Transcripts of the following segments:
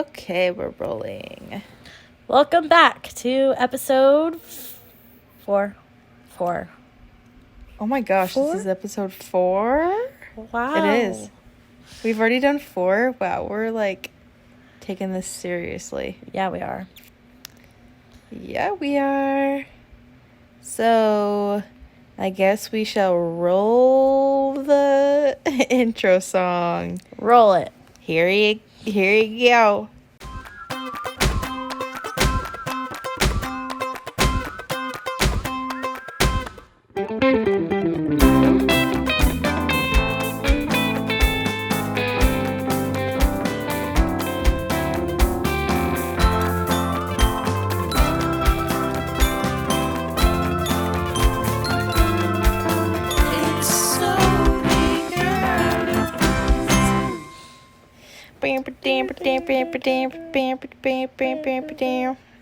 Okay, we're rolling. Welcome back to episode 4. Oh my gosh, 4? This is episode 4? Wow. It is. We've already done 4. Wow, we're taking this seriously. Yeah, we are. Yeah, we are. So, I guess we shall roll the intro song. Roll it. Here you go.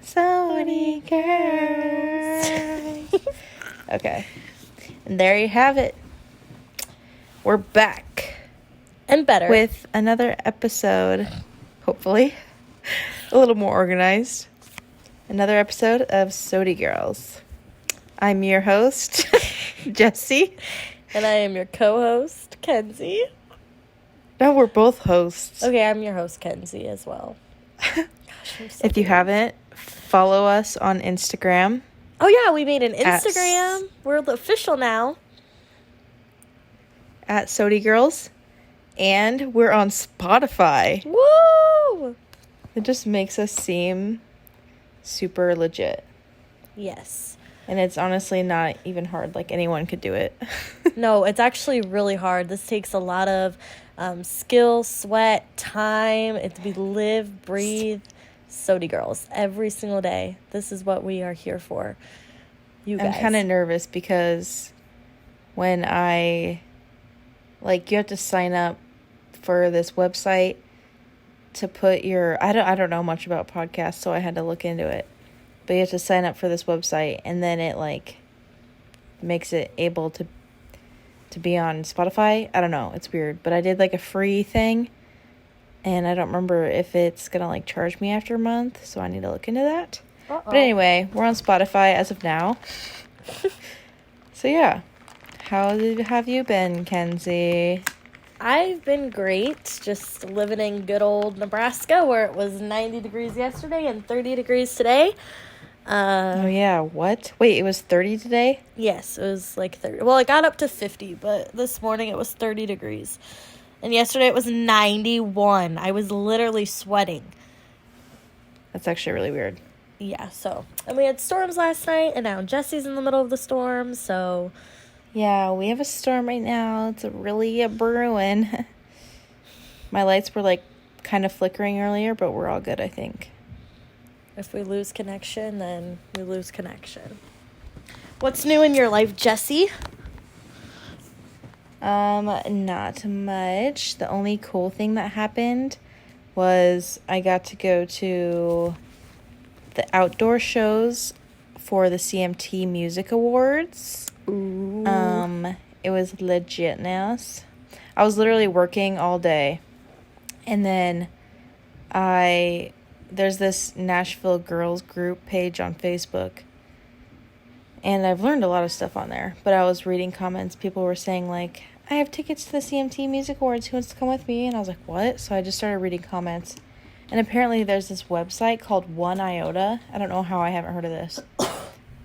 Sodie Girls. Okay. And there you have it. We're back. And better. With another episode, hopefully. A little more organized. Another episode of Sodie Girls. I'm your host, Jessie. And I am your co-host, Kenzie. No, we're both hosts. Okay, I'm your host, Kenzie, as well. Gosh, If you haven't, follow us on Instagram. Oh, yeah, we made an Instagram. We're official now. At Sodie Girls. And we're on Spotify. Woo! It just makes us seem super legit. Yes. And it's honestly not even hard. Anyone could do it. No, it's actually really hard. This takes a lot of skill, sweat, time. We live, breathe, Sodie Girls every single day. This is what we are here for. You guys. I'm kind of nervous because when you have to sign up for this website to put your, I don't know much about podcasts, so I had to look into it. But you have to sign up for this website, and then it makes it able to be on Spotify. I don't know, it's weird. But I did a free thing, and I don't remember if it's gonna charge me after a month, so I need to look into that. Uh-oh. But anyway, we're on Spotify as of now. So yeah, how have you been, Kenzie? I've been great, just living in good old Nebraska where it was 90 degrees yesterday and 30 degrees today. Oh yeah, what? Wait, it was 30 today? Yes, it was 30. Well, it got up to 50, but this morning it was 30 degrees. And yesterday it was 91. I was literally sweating. That's actually really weird. Yeah, and we had storms last night, and now Jessie's in the middle of the storm, so... Yeah, we have a storm right now. It's really brewing. My lights were kind of flickering earlier, but we're all good, I think. If we lose connection, then we lose connection. What's new in your life, Jessie? Not much. The only cool thing that happened was I got to go to the outdoor shows for the CMT Music Awards. Ooh. It was legitness. I was literally working all day, and then there's this Nashville girls group page on Facebook, and I've learned a lot of stuff on there, but I was reading comments. People were saying I have tickets to the CMT Music Awards, who wants to come with me? And I was like, what? So I just started reading comments, and apparently there's this website called 1iota. I don't know how I haven't heard of this.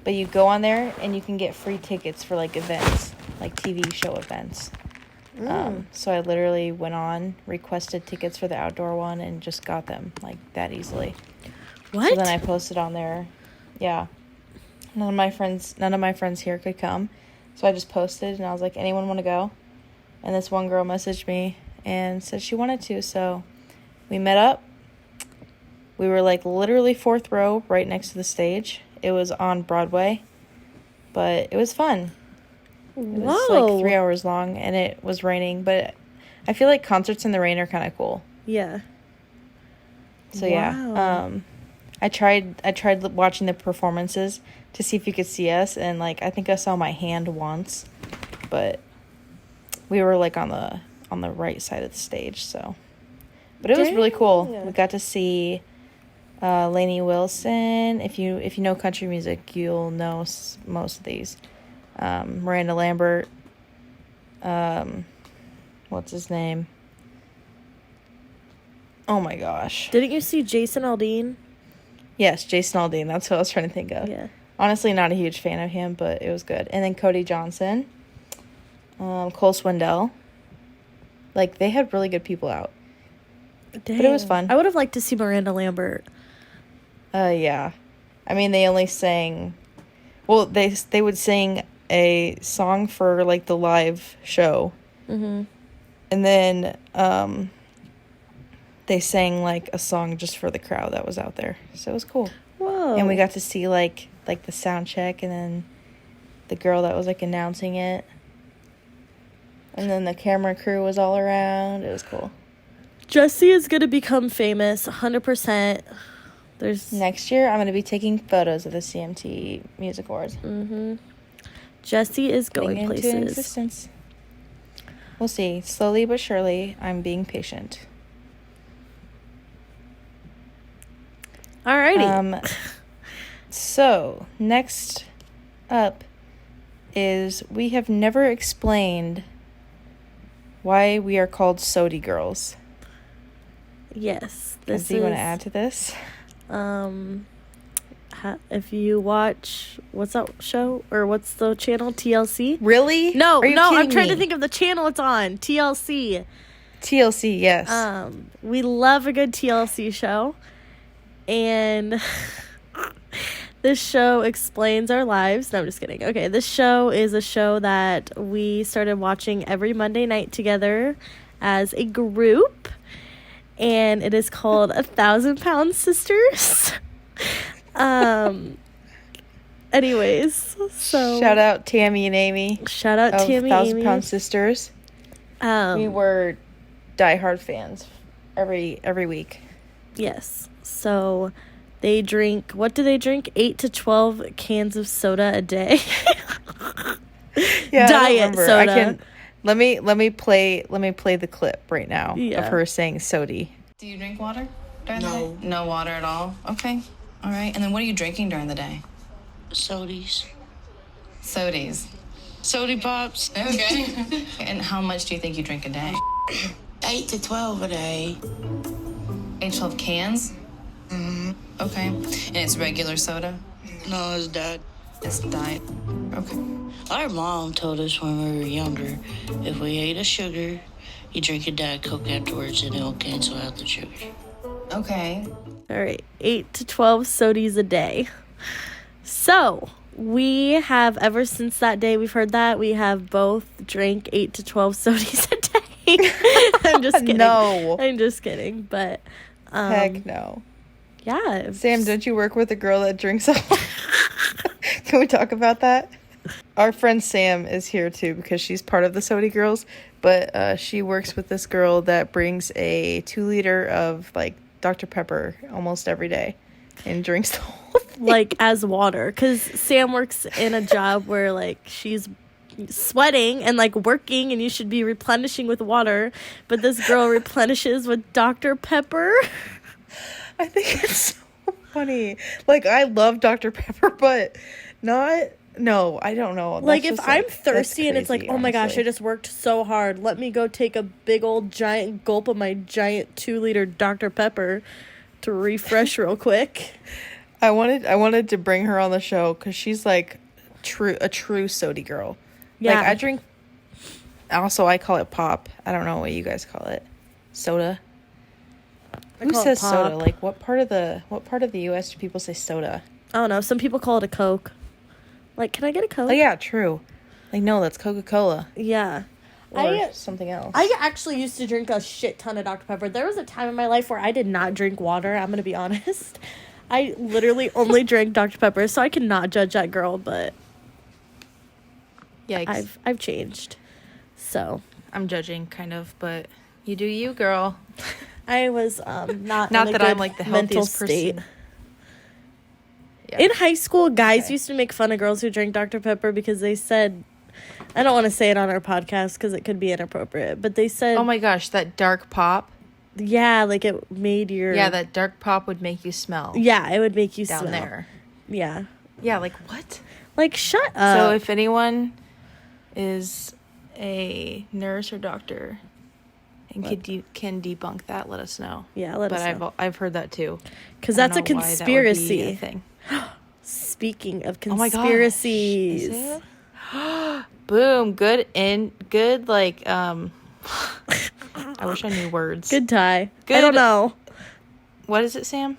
But you go on there, and you can get free tickets for, events, TV show events. So I literally went on, requested tickets for the outdoor one, and just got them, that easily. What? So then I posted on there. Yeah. None of my friends here could come. So I just posted, and I was like, anyone want to go? And this one girl messaged me and said she wanted to, so we met up. We were, literally 4th row right next to the stage. It was on Broadway, but it was fun. It was 3 hours long, and it was raining, but I feel like concerts in the rain are kind of cool. Yeah. So yeah, I tried watching the performances to see if you could see us, and I think I saw my hand once, but we were on the right side of the stage, so But it was really cool. Dang. We got to see Lainey Wilson. If you know country music, you'll know most of these. Miranda Lambert. What's his name? Oh my gosh. Didn't you see Jason Aldean? Yes, Jason Aldean. That's what I was trying to think of. Yeah. Honestly, not a huge fan of him, but it was good. And then Cody Johnson. Cole Swindell. Like, they had really good people out. Dang. But it was fun. I would have liked to see Miranda Lambert. Yeah. I mean, they only sang... Well, they would sing a song for, like, the live show. Mm-hmm. And then they sang, like, a song just for the crowd that was out there. So it was cool. Whoa. And we got to see, like the sound check and then the girl that was, like, announcing it. And then the camera crew was all around. It was cool. Jessie is going to become famous 100%. Next year, I'm going to be taking photos of the CMT Music Awards. Mm-hmm. Jessie is going places. Into existence. We'll see. Slowly but surely, I'm being patient. Alrighty. So, next up is we have never explained why we are called Sodie Girls. Yes. Do you want to add to this? If you watch, what's that show? Or what's the channel? TLC? Really? No, I'm trying me? to think of the channel it's on. TLC. TLC, yes. We love a good TLC show. And this show explains our lives. No, I'm just kidding. Okay, this show is a show that we started watching every Monday night together as a group. And it is called 1,000 Pound Sisters. Anyways, so shout out Tammy and Amy. Shout out Tammy and 1,000 Amy. Pound Sisters. We were diehard fans every week. Yes. So they drink, what do they drink? 8 to 12 cans of soda a day. Yeah, Diet soda. Let me play the clip right now of her saying Sodie. Do you drink water during the day? No water at all? Okay. All right. And then what are you drinking during the day? SODIES. Sodies. Sody Pops. Okay. And how much do you think you drink a day? 8 to 12 a day. 8 to 12 cans? Mm-hmm. Okay. And it's regular soda? No, it's Dad. It's diet. Okay. Our mom told us when we were younger, if we ate a sugar, you drink a Diet Coke afterwards and it'll cancel out the sugar. Okay. All right, 8 to 12 sodies a day. So we have, ever since that day we've heard that, we have both drank 8 to 12 sodies a day. I'm just kidding. No. I'm just kidding. But heck no. Yeah. Sam, don't you work with a girl that drinks a lot? Can we talk about that? Our friend Sam is here too because she's part of the Sodie Girls, but she works with this girl that brings a 2-liter of like Dr. Pepper almost every day and drinks the whole thing. Like as water, because Sam works in a job where like she's sweating and like working and you should be replenishing with water, but this girl replenishes with Dr. Pepper. I think it's so funny. Like, I love Dr. Pepper, but no, I don't know. Like, That's if just, I'm thirsty and it's crazy, like, oh my gosh, honestly. I just worked so hard. Let me go take a big old giant gulp of my giant 2-liter Dr. Pepper to refresh real quick. I wanted to bring her on the show because she's like a true Sodie girl. Yeah. Like, I drink. Also, I call it pop. I don't know what you guys call it. Soda. Who call it says pop. soda? Like, what part of the U.S. do people say soda? I don't know. Some people call it a Coke. Like, can I get a Coke? Oh yeah, true. Like, no, that's Coca-Cola Yeah. or something else. I actually used to drink a shit ton of Dr. Pepper. There was a time in my life where I did not drink water. I'm going to be honest. I literally only drank Dr. Pepper, so I cannot judge that girl, but Yikes. I've changed. So I'm judging, kind of, but you do you, girl. I was not in Not a that good I'm like the mental healthiest state. person. Yeah. In high school, guys Okay. used to make fun of girls who drank Dr. Pepper because they said, I don't want to say it on our podcast because it could be inappropriate, but they said, Oh my gosh, that dark pop. Yeah, like it made your... Yeah, that dark pop would make you smell. Yeah, it would make you down smell. there. Yeah. Yeah, like what? Like, shut up. So if anyone is a nurse or doctor and can debunk that, let us know. Yeah, let us know. But I've heard that too. Because that's a I don't know why that would be conspiracy. a thing. Speaking of Oh my gosh. conspiracies. Is it? Boom. Good, like, I wish I knew words. Good tie. Good. I don't know. What is it, Sam?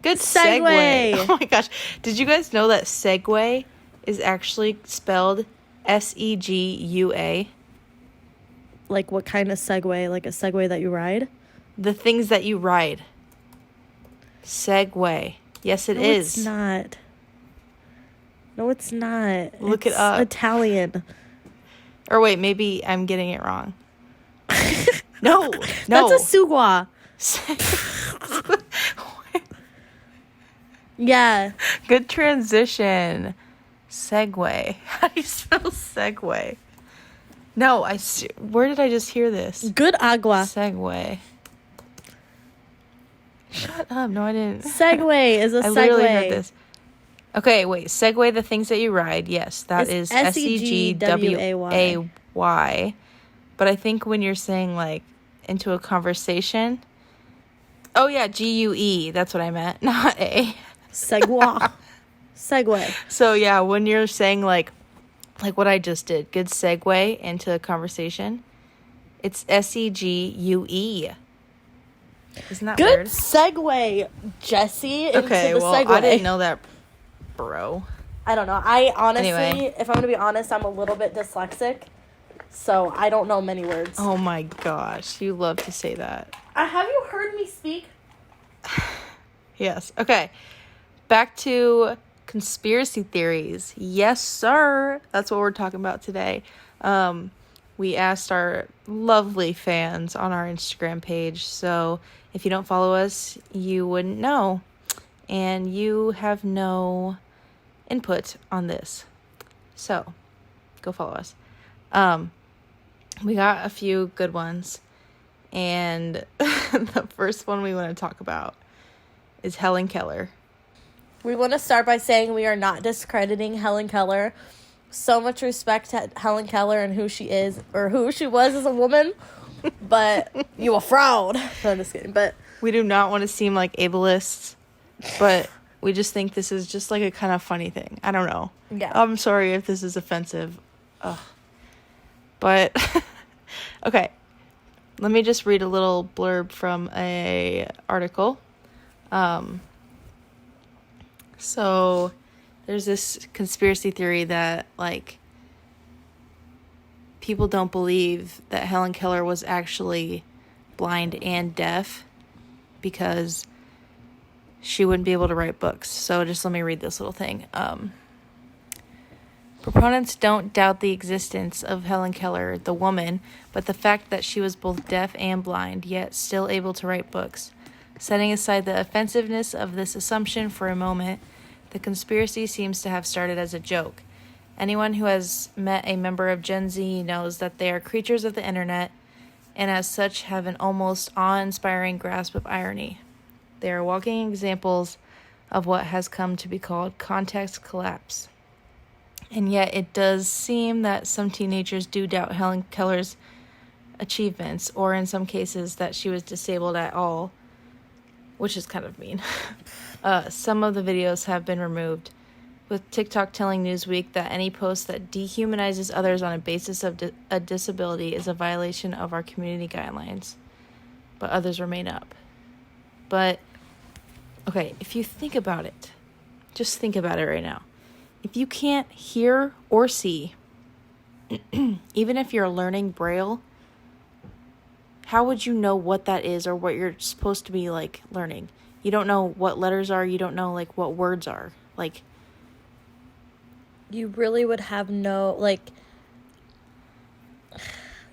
Good Segue. segue. Oh my gosh. Did you guys know that segue is actually spelled SEGUA? Like, what kind of Segway? Like a Segway that you ride? The things that you ride. Segway. Yes, it No, is. it's not. No, it's not. Look It's it up. Italian. Or wait, maybe I'm getting it wrong. No. That's a sugwa. Yeah. Good transition. Segway. How do you spell segue? No, where did I just hear this? Good agua. Segway. Shut up. No, I didn't. Segway is a I literally Segway. heard this. Okay, wait. Segway, the things that you ride. Yes, that It's is SEGWAY. But I think when you're saying, like, into a conversation... Oh, yeah, GUE. That's what I meant. Not A. Segwa. Segway. So, yeah, when you're saying, like what I just did, good segue into a conversation, it's SEGUE. Isn't that Good weird? segue, Jesse, into Okay, the well, Segway. I didn't know that, bro. I don't know. I honestly, Anyway. if I'm going to be honest, I'm a little bit dyslexic. So I don't know many words. Oh, my gosh. You love to say that. Have you heard me speak? Yes. Okay. Back to conspiracy theories. Yes, sir. That's what we're talking about today. We asked our lovely fans on our Instagram page. So if you don't follow us, you wouldn't know. And you have no input on this. So go follow us. We got a few good ones. And the first one we want to talk about is Helen Keller. We want to start by saying we are not discrediting Helen Keller. So much respect to Helen Keller and who she is, or who she was as a woman. But you a fraud. No, I'm just kidding. But We do not want to seem like ableists, but we just think this is just like a kind of funny thing. I don't know. yeah. I'm sorry if this is offensive. Ugh. But, okay. Let me just read a little blurb from a article. So there's this conspiracy theory that, like, people don't believe that Helen Keller was actually blind and deaf because she wouldn't be able to write books. So just let me read this little thing. Proponents don't doubt the existence of Helen Keller, the woman, but the fact that she was both deaf and blind, yet still able to write books. Setting aside the offensiveness of this assumption for a moment, the conspiracy seems to have started as a joke. Anyone who has met a member of Gen Z knows that they are creatures of the internet, and as such have an almost awe-inspiring grasp of irony. They are walking examples of what has come to be called context collapse. And yet it does seem that some teenagers do doubt Helen Keller's achievements, or in some cases that she was disabled at all, which is kind of mean. Some of the videos have been removed, with TikTok telling Newsweek that any post that dehumanizes others on a basis of a disability is a violation of our community guidelines, but others remain up. But, okay, if you think about it, just think about it right now. If you can't hear or see, even if you're learning Braille, how would you know what that is or what you're supposed to be, like, learning? You don't know what letters are. You don't know, like, what words are. Like, You really would have no, like,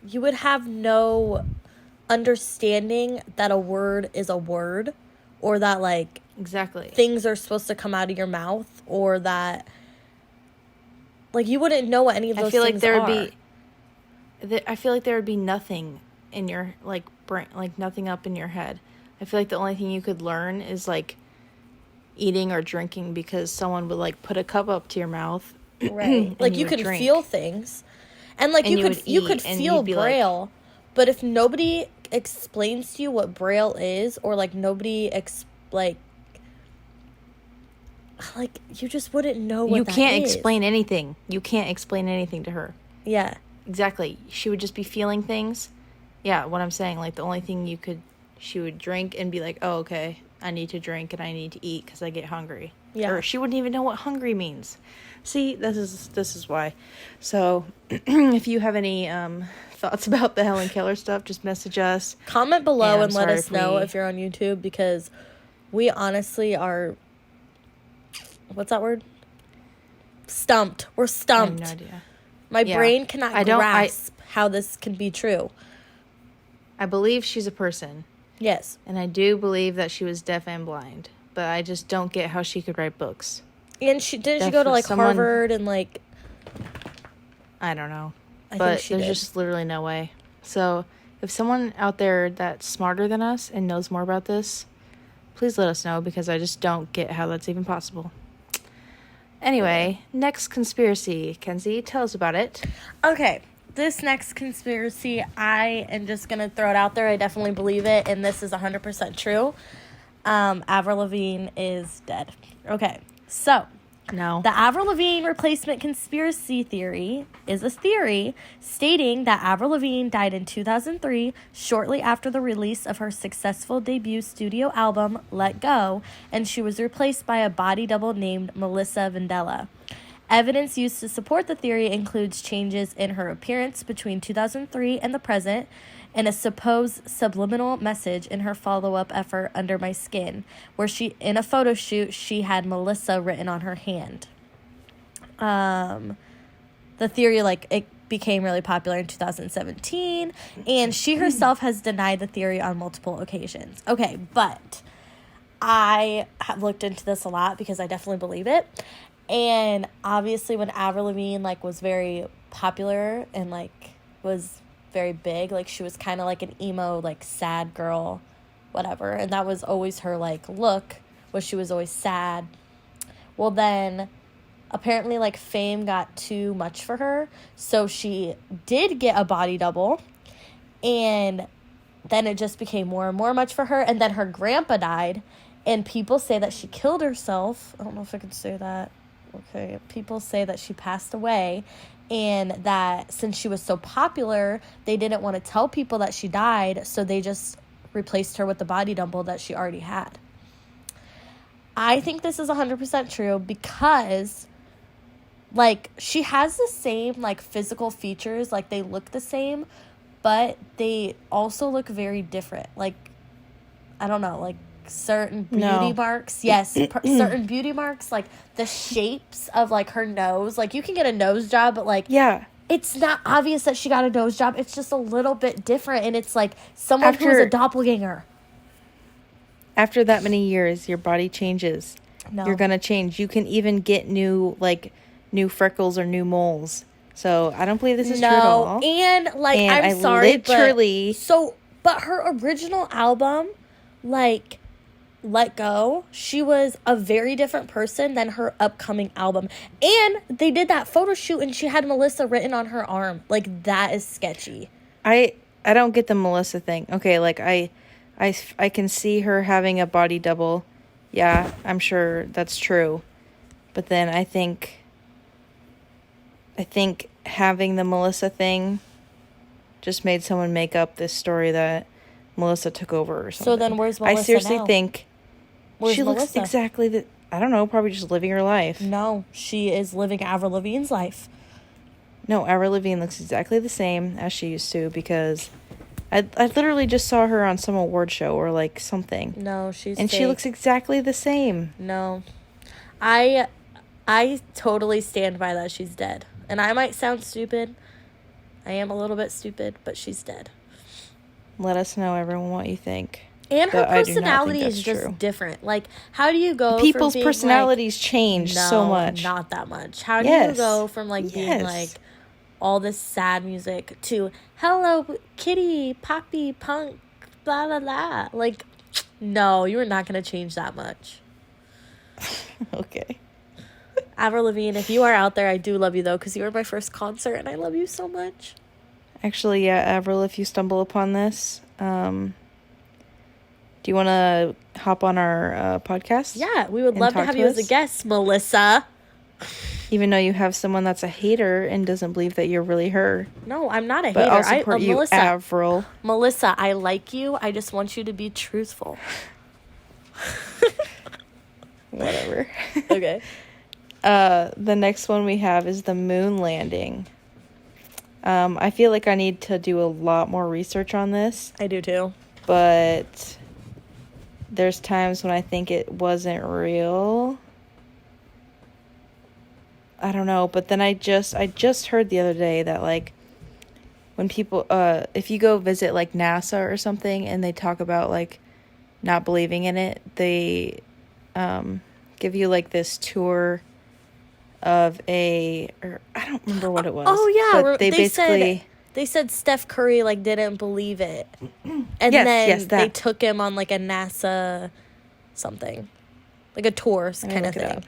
you would have no understanding that a word is a word, or that, like, exactly. things are supposed to come out of your mouth, or that, like, you wouldn't know what any of those things are. I feel like there would be nothing in your, like, brain, like nothing up in your head. I feel like the only thing you could learn is like eating or drinking, because someone would like put a cup up to your mouth. Right. Like you can feel things. And like And you could feel Braille, but if nobody explains to you what Braille is, or like nobody like you just wouldn't know what that is. You can't explain anything. You can't explain anything to her. Yeah. Exactly. She would just be feeling things. Yeah, what I'm saying, like the only thing she would drink and be like, oh, okay, I need to drink and I need to eat because I get hungry. Yeah. Or she wouldn't even know what hungry means. See, this is why. So, if you have any thoughts about the Helen Keller stuff, just message us. Comment below and let us know if you're on YouTube, because we honestly are, what's that word? Stumped. We're stumped. I have no idea. My brain cannot grasp how this can be true. I believe she's a person. Yes. And I do believe that she was deaf and blind. But I just don't get how she could write books. And she go to like Harvard and like, I don't know. I but think she there's did. just literally no way. So if someone out there that's smarter than us and knows more about this, please let us know, because I just don't get how that's even possible. Anyway, next conspiracy. Kenzie, tell us about it. Okay, this next conspiracy, I am just going to throw it out there. I definitely believe it, and this is 100% true. Avril Lavigne is dead. Okay, so No. the Avril Lavigne replacement conspiracy theory is a theory stating that Avril Lavigne died in 2003, shortly after the release of her successful debut studio album, Let Go, and she was replaced by a body double named Melissa Vandella. Evidence used to support the theory includes changes in her appearance between 2003 and the present, and a supposed subliminal message in her follow-up effort, Under My Skin, where in a photo shoot, she had Melissa written on her hand. The theory, it became really popular in 2017, and she herself has denied the theory on multiple occasions. Okay, but I have looked into this a lot because I definitely believe it. And obviously when Avril Lavigne, was very popular and, was very big, she was kind of like an emo, sad girl, whatever. And that was always her, look, was she was always sad. Well, then apparently, fame got too much for her. So she did get a body double. And then it just became more and more much for her. And then her grandpa died. And people say that she killed herself. I don't know if I can say that. Okay, people say that she passed away, and that since she was so popular, they didn't want to tell people that she died, so they just replaced her with the body double that she already had. I think this is 100% true because, she has the same, physical features, they look the same, but they also look very different. I don't know, certain beauty marks. Yes, certain beauty marks, the shapes of her nose. You can get a nose job, but yeah, it's not obvious that she got a nose job. It's just a little bit different, and it's someone who's a doppelganger. After that many years, your body changes. No. You're gonna change. You can even get new freckles or new moles. So I don't believe this is true at all. And I'm sorry, literally but her original album, Let Go, she was a very different person than her upcoming album. And they did that photo shoot and she had Melissa written on her arm. That is sketchy. I don't get the Melissa thing. Okay, I can see her having a body double. Yeah, I'm sure that's true. But then I think having the Melissa thing just made someone make up this story that Melissa took over or something. So then where's Melissa I seriously now? think Where's she looks Melissa? exactly I don't know, probably just living her life. No, she is living Avril Lavigne's life. No, Avril Lavigne looks exactly the same as she used to, because I literally just saw her on some award show or something. No, she's And fake. she looks exactly the same. No. I totally stand by that she's dead. And I might sound stupid. I am a little bit stupid, but she's dead. Let us know, everyone, what you think. And her But I do not think personality that's is just true. different. How do you go People's from being personalities change so much. Not that much. How do Yes. you go from being all this sad music to hello kitty, poppy, punk, blah, blah, blah. Like, no, you are not going to change that much. Okay. Avril Lavigne, if you are out there, I do love you, though, because you were my first concert, and I love you so much. Actually, yeah, Avril, if you stumble upon this, do you want to hop on our podcast? Yeah, we would love to have you as a guest, Melissa. Even though you have someone that's a hater and doesn't believe that you're really her. No, I'm not a but hater. I'll support you, Melissa, Avril. Melissa, I like you. I just want you to be truthful. Whatever. Okay. The next one we have is the moon landing. I feel like I need to do a lot more research on this. I do too. But there's times when I think it wasn't real. I don't know, but then I just heard the other day that, like, when people, if you go visit, like, NASA or something, and they talk about, like, not believing in it, they, give you, like, this tour of I don't remember what it was. Oh, yeah, but they basically... They said Steph Curry, like, didn't believe it. And yes, then they took him on, like, a NASA something. Like a tour kind of thing.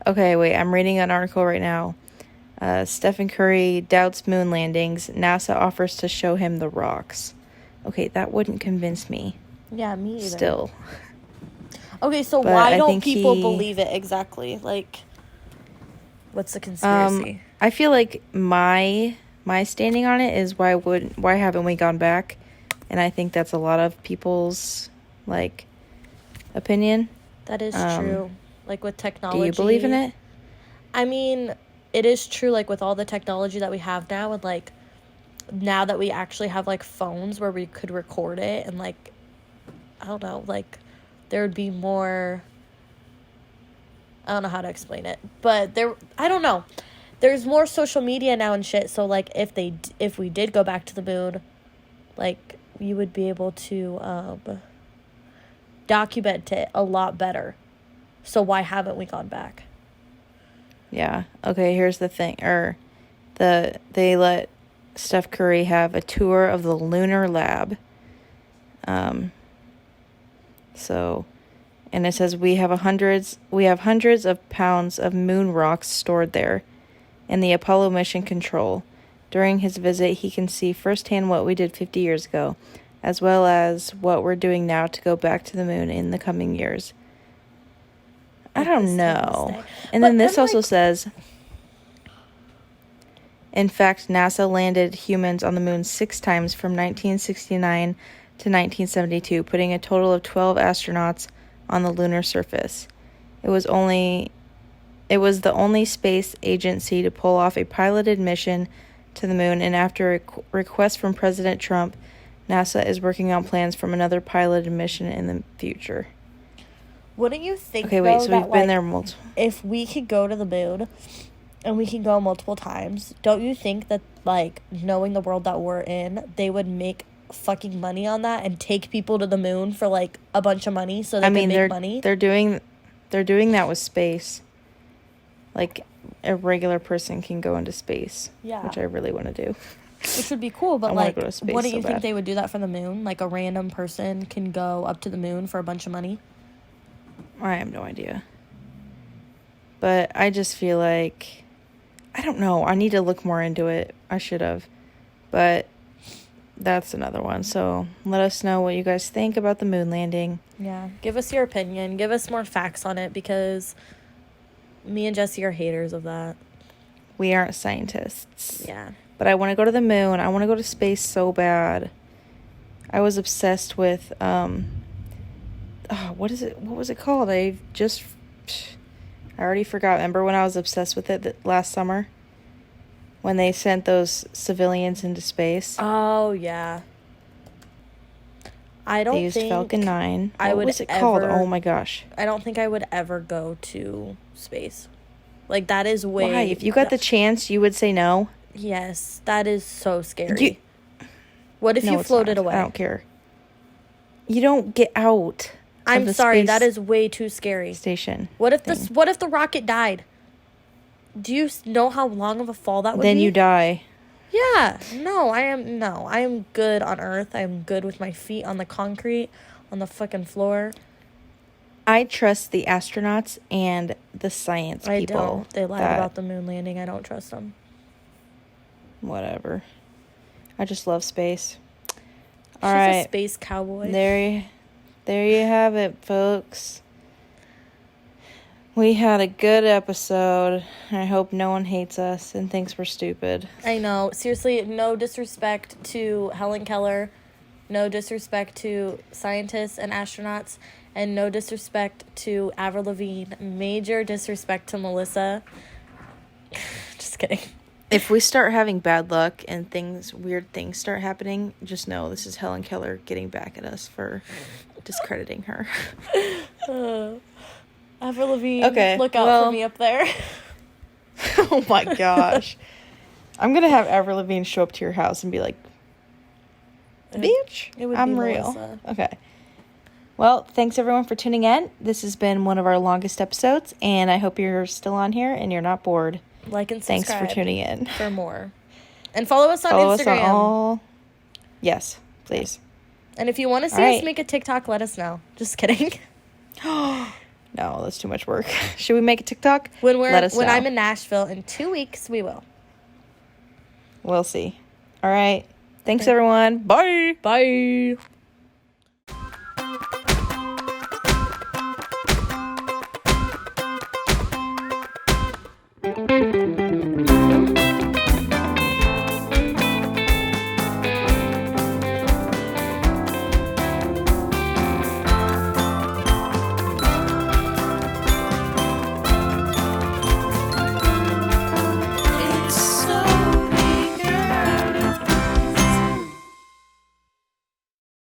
Okay, wait, I'm reading an article right now. Stephen Curry doubts moon landings. NASA offers to show him the rocks. Okay, that wouldn't convince me. Yeah, me either. Still. Okay, so But why don't people believe it exactly? Like, what's the conspiracy? I feel like my standing on it is why haven't we gone back? And I think that's a lot of people's, like, opinion. That is true. Like, with technology. Do you believe in it? I mean, it is true, like, with all the technology that we have now, and, like, now that we actually have, like, phones where we could record it, and, like, I don't know, like, there would be more, I don't know how to explain it, but I don't know. There's more social media now and shit, so, like, if we did go back to the moon, like, you would be able to, document it a lot better. So why haven't we gone back? Yeah. Okay, here's the thing. They let Steph Curry have a tour of the lunar lab. And it says we have hundreds of pounds of moon rocks stored there in the Apollo mission control. During his visit, he can see firsthand what we did 50 years ago, as well as what we're doing now to go back to the moon in the coming years. I don't know. And then this also says, in fact, NASA landed humans on the moon 6 times from 1969 to 1972, putting a total of 12 astronauts on the lunar surface. It was the only space agency to pull off a piloted mission to the moon, and after a request from President Trump, NASA is working on plans from another piloted mission in the future. Wouldn't you think, okay, wait, so that, we've been there multiple... If we could go to the moon, and we can go multiple times, don't you think that, like, knowing the world that we're in, they would make fucking money on that and take people to the moon for, like, a bunch of money so they can make money? They're doing that with space. Like, a regular person can go into space. Yeah. Which I really want to do. Which would be cool, but, like, what do you think bad. they would do that for the moon? Like, a random person can go up to the moon for a bunch of money? I have no idea. But I just feel like, I don't know. I need to look more into it. I should have. But that's another one. So let us know what you guys think about the moon landing. Yeah. Give us your opinion. Give us more facts on it, because me and Jesse are haters of that. We aren't scientists. Yeah. But I want to go to the moon. I want to go to space so bad. I was obsessed with, what was it called? I already forgot. Remember when I was obsessed with it last summer? When they sent those civilians into space? Oh, yeah. They used Falcon 9. What was it called? Oh my gosh. I don't think I would ever go to space. Like, that is way... Why? If you got the chance, you would say no? Yes, that is so scary. What if you floated away? I don't care. You don't get out. I'm sorry, that is way too scary. Station. What if the rocket died? Do you know how long of a fall that would be? Then you die. Yeah. No, I am good on Earth. I am good with my feet on the concrete, on the fucking floor. I trust the astronauts and the science I people. don't. They lied about the moon landing. I don't trust them. Whatever. I just love space. All She's right. a space cowboy. There you have it, folks. We had a good episode. I hope no one hates us and thinks we're stupid. I know. Seriously, no disrespect to Helen Keller. No disrespect to scientists and astronauts. And no disrespect to Avril Lavigne. Major disrespect to Melissa. Just kidding. If we start having bad luck and weird things start happening, just know this is Helen Keller getting back at us for discrediting her. Avril Lavigne, okay, look out for me up there. Oh my gosh. I'm going to have Avril Lavigne show up to your house and be like, bitch, I'm real. Melissa. Okay. Well, thanks everyone for tuning in. This has been one of our longest episodes, and I hope you're still on here and you're not bored. Like and subscribe. Thanks for tuning in. For more. And follow us on Instagram. Yes, please. And if you want to see us make a TikTok, let us know. Just kidding. No, that's too much work. Should we make a TikTok? When know. I'm in Nashville in 2 weeks, we will. We'll see. All right. Thanks everyone. Bye. Bye.